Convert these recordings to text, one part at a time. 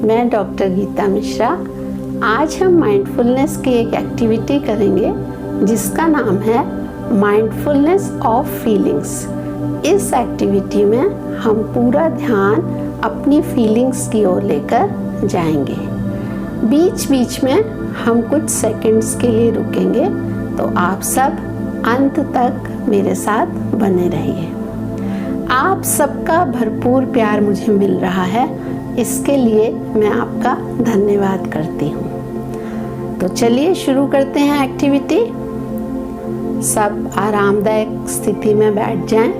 मैं डॉक्टर गीता मिश्रा। आज हम माइंडफुलनेस की एक एक्टिविटी करेंगे जिसका नाम है माइंडफुलनेस ऑफ फीलिंग्स। इस एक्टिविटी में हम पूरा ध्यान अपनी फीलिंग्स की ओर लेकर जाएंगे। बीच बीच में हम कुछ सेकंड्स के लिए रुकेंगे, तो आप सब अंत तक मेरे साथ बने रहिए। आप सबका भरपूर प्यार मुझे मिल रहा है, इसके लिए मैं आपका धन्यवाद करती हूँ। तो चलिए शुरू करते हैं एक्टिविटी। सब आरामदायक स्थिति में बैठ जाएं,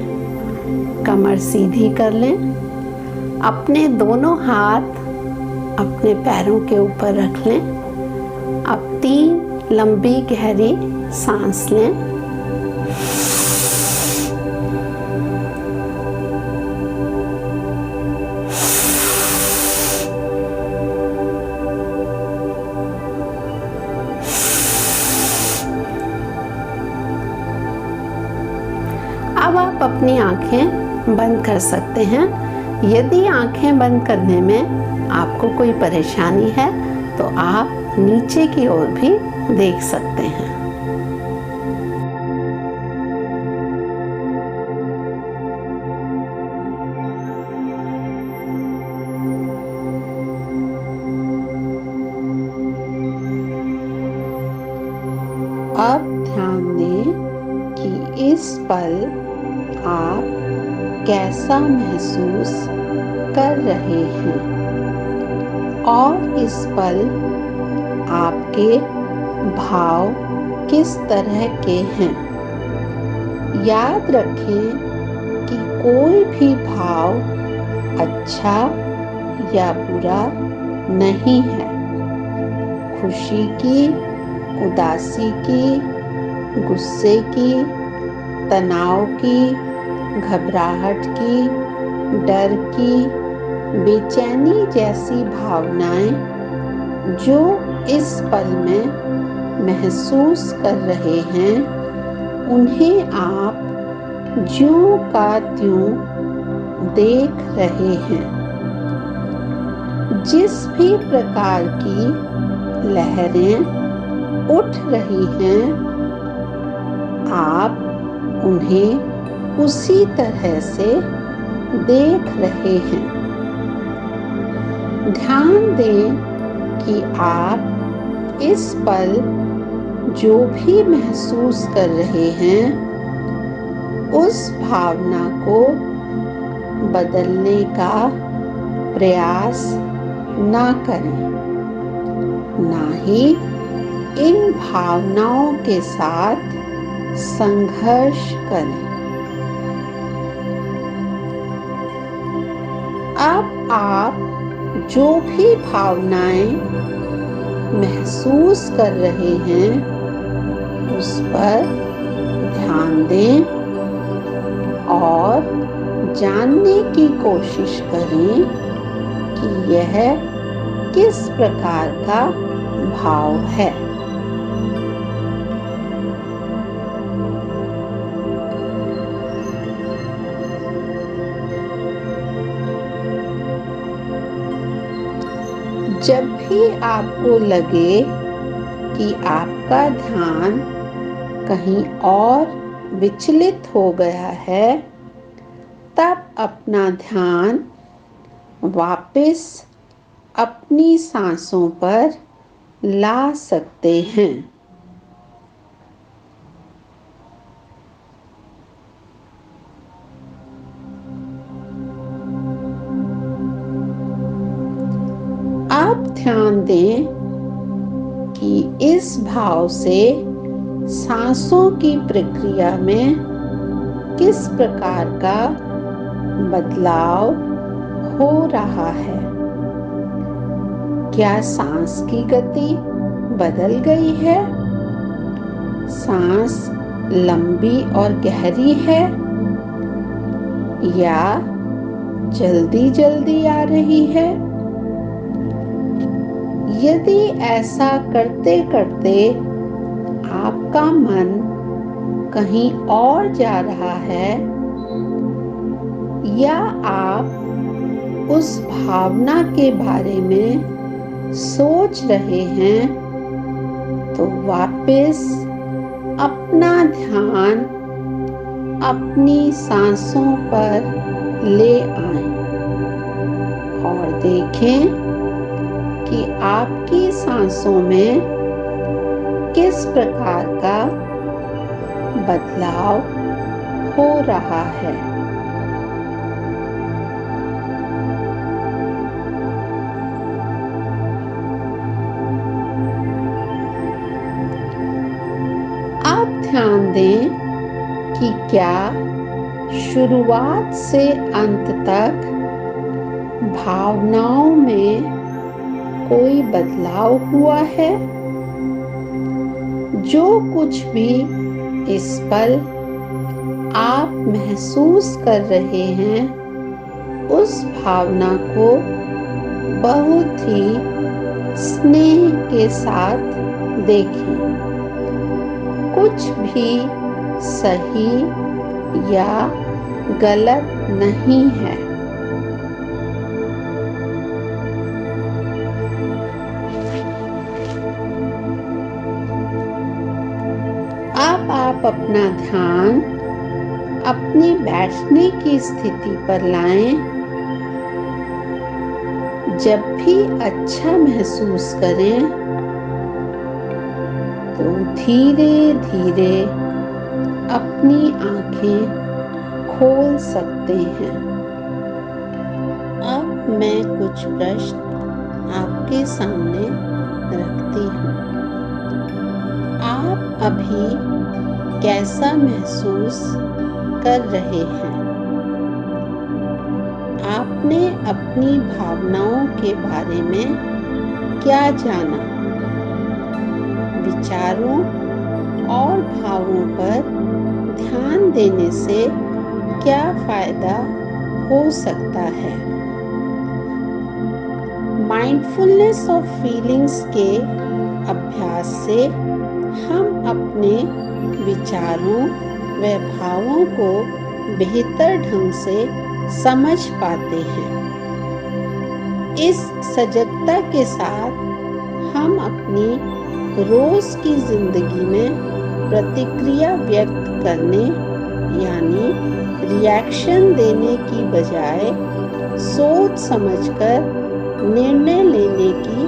कमर सीधी कर लें, अपने दोनों हाथ अपने पैरों के ऊपर रख लें। अब 3 लंबी गहरी सांस लें। अब आप अपनी आंखें बंद कर सकते हैं। यदि आंखें बंद करने में आपको कोई परेशानी है तो आप नीचे की ओर भी देख सकते हैं। अब ध्यान दें कि इस पल आप कैसा महसूस कर रहे हैं और इस पल आपके भाव किस तरह के हैं। याद रखें कि कोई भी भाव अच्छा या बुरा नहीं है। खुशी की, उदासी की, गुस्से की, तनाव की, घबराहट की, डर की, बेचैनी जैसी भावनाएं जो इस पल में महसूस कर रहे हैं, उन्हें आप ज्यों का त्यों देख रहे हैं। जिस भी प्रकार की लहरें उठ रही हैं, आप उन्हें उसी तरह से देख रहे हैं। ध्यान दें कि आप इस पल जो भी महसूस कर रहे हैं, उस भावना को बदलने का प्रयास ना करें, ना ही इन भावनाओं के साथ संघर्ष करें। अब आप जो भी भावनाएं महसूस कर रहे हैं, उस पर ध्यान दें और जानने की कोशिश करें कि यह किस प्रकार का भाव है। जब भी आपको लगे कि आपका ध्यान कहीं और विचलित हो गया है, तब अपना ध्यान वापस अपनी सांसों पर ला सकते हैं। अब ध्यान दें कि इस भाव से सांसों की प्रक्रिया में किस प्रकार का बदलाव हो रहा है। क्या सांस की गति बदल गई है? सांस लंबी और गहरी है या जल्दी जल्दी आ रही है? यदि ऐसा करते करते आपका मन कहीं और जा रहा है या आप उस भावना के बारे में सोच रहे हैं तो वापस अपना ध्यान अपनी सांसों पर ले आएं और देखें कि आपकी सांसों में किस प्रकार का बदलाव हो रहा है। आप ध्यान दें कि क्या शुरुआत से अंत तक भावनाओं में कोई बदलाव हुआ है। जो कुछ भी इस पल आप महसूस कर रहे हैं उस भावना को बहुत ही स्नेह के साथ देखें। कुछ भी सही या गलत नहीं है। अब आप अपना ध्यान अपनी बैठने की स्थिति पर लाएं। जब भी अच्छा महसूस करें तो धीरे धीरे अपनी आंखें खोल सकते हैं। अब मैं कुछ प्रश्न आपके सामने रखती हूँ। आप अभी कैसा महसूस कर रहे हैं? आपने अपनी भावनाओं के बारे में क्या जाना? विचारों और भावों पर ध्यान देने से क्या फायदा हो सकता है? माइंडफुलनेस ऑफ फीलिंग्स के अभ्यास से हम अपने विचारों व भावों को बेहतर ढंग से समझ पाते हैं। इस सजगता के साथ हम अपनी रोज की जिंदगी में प्रतिक्रिया व्यक्त करने यानी रिएक्शन देने की बजाय सोच समझकर निर्णय लेने की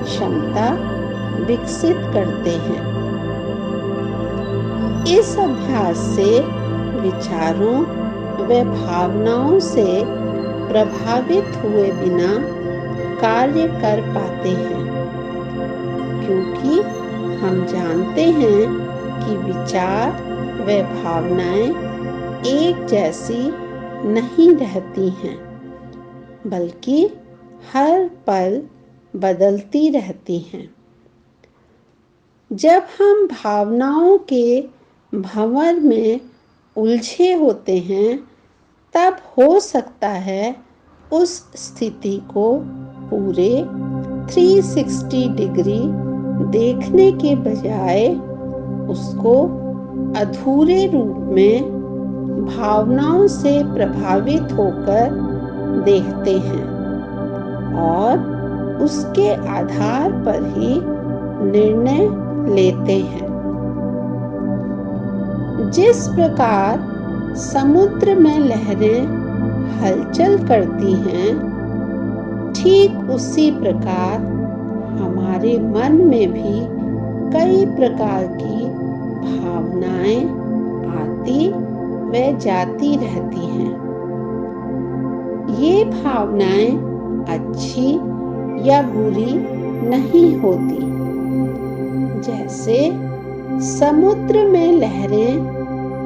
क्षमता विकसित करते हैं। इस अभ्यास से विचारों व भावनाओं से प्रभावित हुए बिना कार्य कर पाते हैं, क्योंकि हम जानते हैं कि विचार व भावनाएं एक जैसी नहीं रहती हैं, बल्कि हर पल बदलती रहती हैं। जब हम भावनाओं के भंवर में उलझे होते हैं, तब हो सकता है उस स्थिति को पूरे 360 डिग्री देखने के बजाय उसको अधूरे रूप में भावनाओं से प्रभावित होकर देखते हैं और उसके आधार पर ही निर्णय लेते हैं। जिस प्रकार समुद्र में लहरें हलचल करती हैं, ठीक उसी प्रकार हमारे मन में भी कई प्रकार की भावनाएं आती व जाती रहती हैं। ये भावनाएं अच्छी या बुरी नहीं होती। जैसे समुद्र में लहरें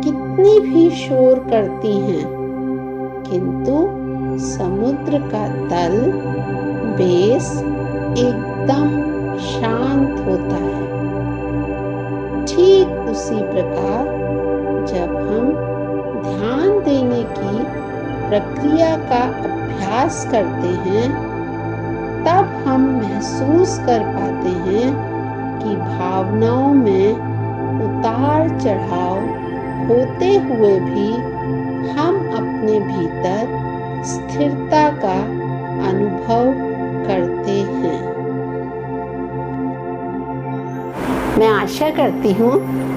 कितनी भी शोर करती हैं, किंतु समुद्र का तल बेस एकदम शांत होता है। ठीक उसी प्रकार जब हम ध्यान देने की प्रक्रिया का अभ्यास करते हैं, तब हम महसूस कर पाते हैं कि भावनाओं में उतार चढ़ाव होते हुए भी हम अपने भीतर स्थिरता का अनुभव करते हैं। मैं आशा करती हूँ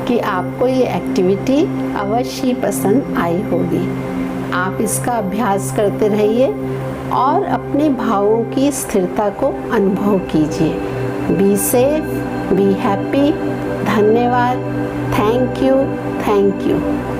कि आपको ये एक्टिविटी अवश्य ही पसंद आई होगी। आप इसका अभ्यास करते रहिए और अपने भावों की स्थिरता को अनुभव कीजिए। Be safe, be happy. धन्यवाद। Thank you.